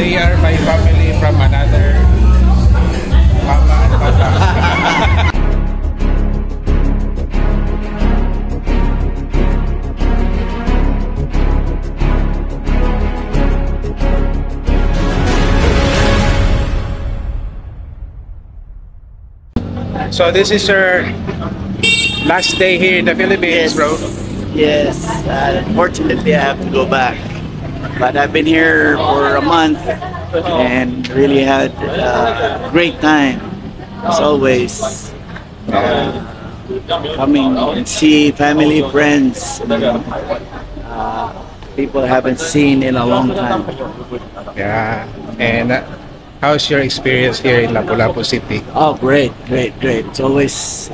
They are my family from another mama and papa. So this is your last day here in the Philippines, Yes. bro? Yes, unfortunately I have to go back. But I've been here for a month and really had a great time. As always, coming and see family, friends, people I haven't seen in a long time. Yeah. And how's your experience here in Lapu-Lapu City? Oh, great. It's always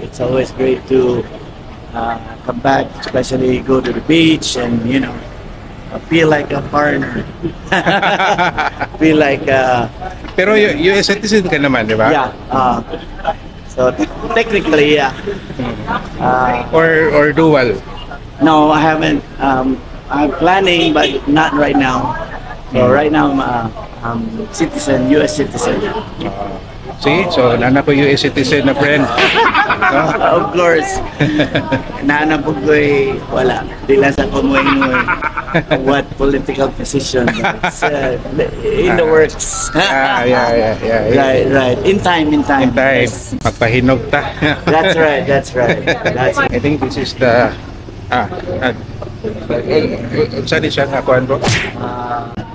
great to come back, especially go to the beach and feel like a foreigner. Feel like Pero US citizen ka naman, di ba? yeah. So technically, yeah. Or dual? No, I haven't. I'm planning, but not right now. So right now I'm citizen, US citizen. See? So, nana ko US citizen na friend. No? Of course. Nanapog ko wala. Di na sa kumuhay-nguhay what political position. It's in the works. Yeah. Right. In time. In time. Yes. Magpahinog ta. That's right. I think this is the... saan di siya nakuhan, bro?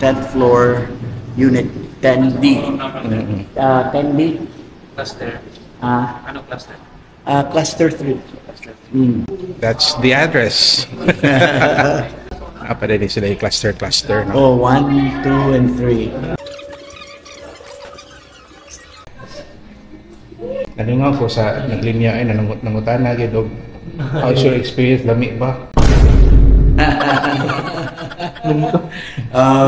10th floor, unit 10D. 10D? Cluster. Ano cluster? Cluster 3. That's the address. Pa din sila yung cluster, no? Oh, 1, 2, and 3. Nalingaw ko sa naglinya ay nangutan na gid og how's your experience, lami ba?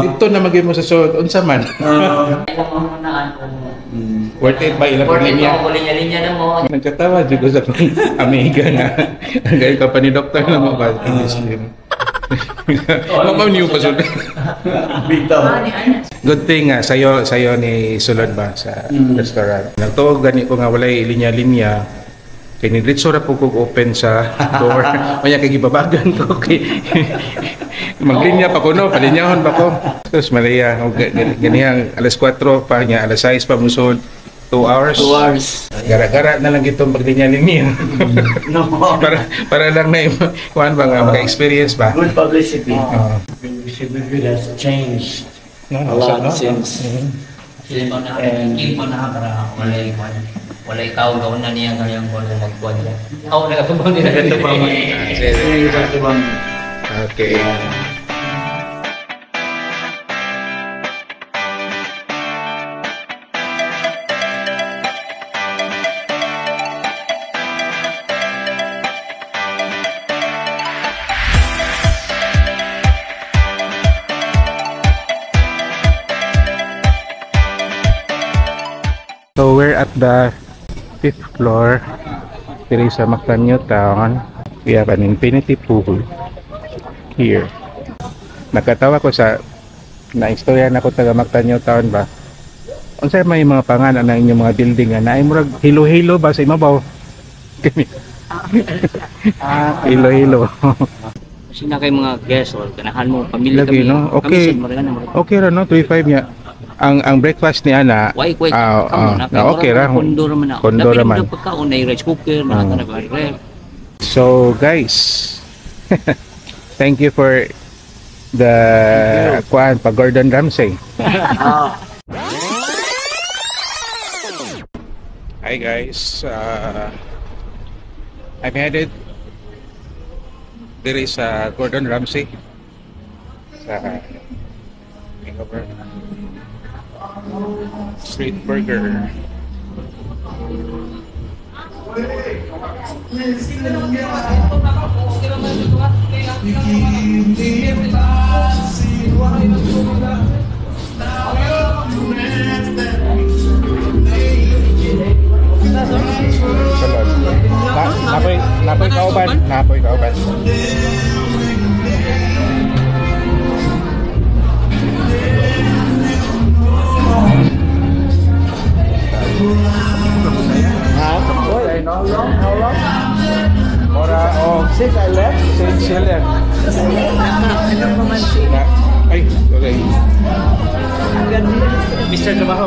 Dito na magay mo sa suot unsa man. Worth it ba ilang linya? Linya na mo. Nagkatawa jud ko sa amiga na gay ka pa ni doktor na mo ba English din. Mamaw niyo pa sud. Good thing sayo ni sulod ba sa restaurant. Nagtuog gani ko nga walay linya-linya. Kay ni diretso ra po kog open sa door. Maya kay gibabagan ko kay maglinya pa ko no, palinyahon pa ko. Tapos malaya ganihang alas 4 pa niya, alas 6 pa musod. 2 hours. 2 hours. Gara-gara na lang itong paglinya-linya. No. para lang na kuan ba nga maka-experience ba. Good publicity. It has changed a lot since. And ipo na para walay tao gawon na niya kanyang kung magkuhan niya. Ako nagatubaw nila. Okay. So we're at the 5th floor here sa Mactanyo Town. We have an infinity pool here. Nakatawa ko sa naistorya na ko taga Mactanyo Town ba. Unsay may mga pangalan ng inyong mga building na ay murag hilo-hilo ba sa imabaw? Hilo-hilo. Kasi na kay mga guests or kanahan mo pamilya Lagi, no? Okay. Okay ra no, 3-5 niya. Ang breakfast ni ana okay ra kondo raman na kondo raman pagkaon na rice cooker na ref. So guys, thank you for the kuan pa Gordon Ramsay. Hi guys, I'm headed there is Gordon Ramsay sa Hangover Street Burger. Napoy kauban. Usual yan. Ano pa man siya? Ay, okay. Mr. Trabaho.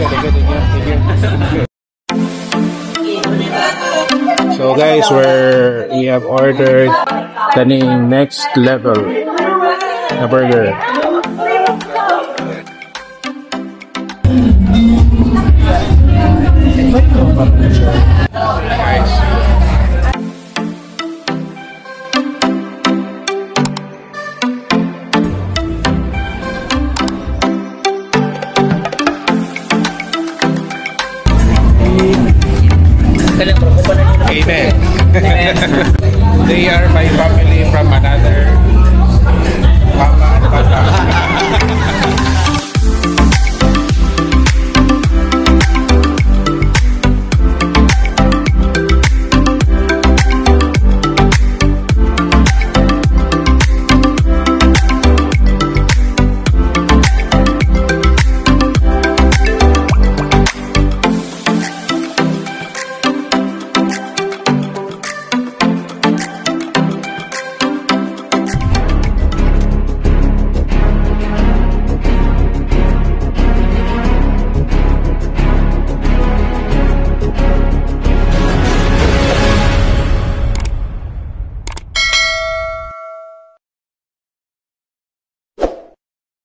Thank you. So guys, we have ordered the next level na burger. Nice. Kailan bro, pa na nyo Amen. They are my family.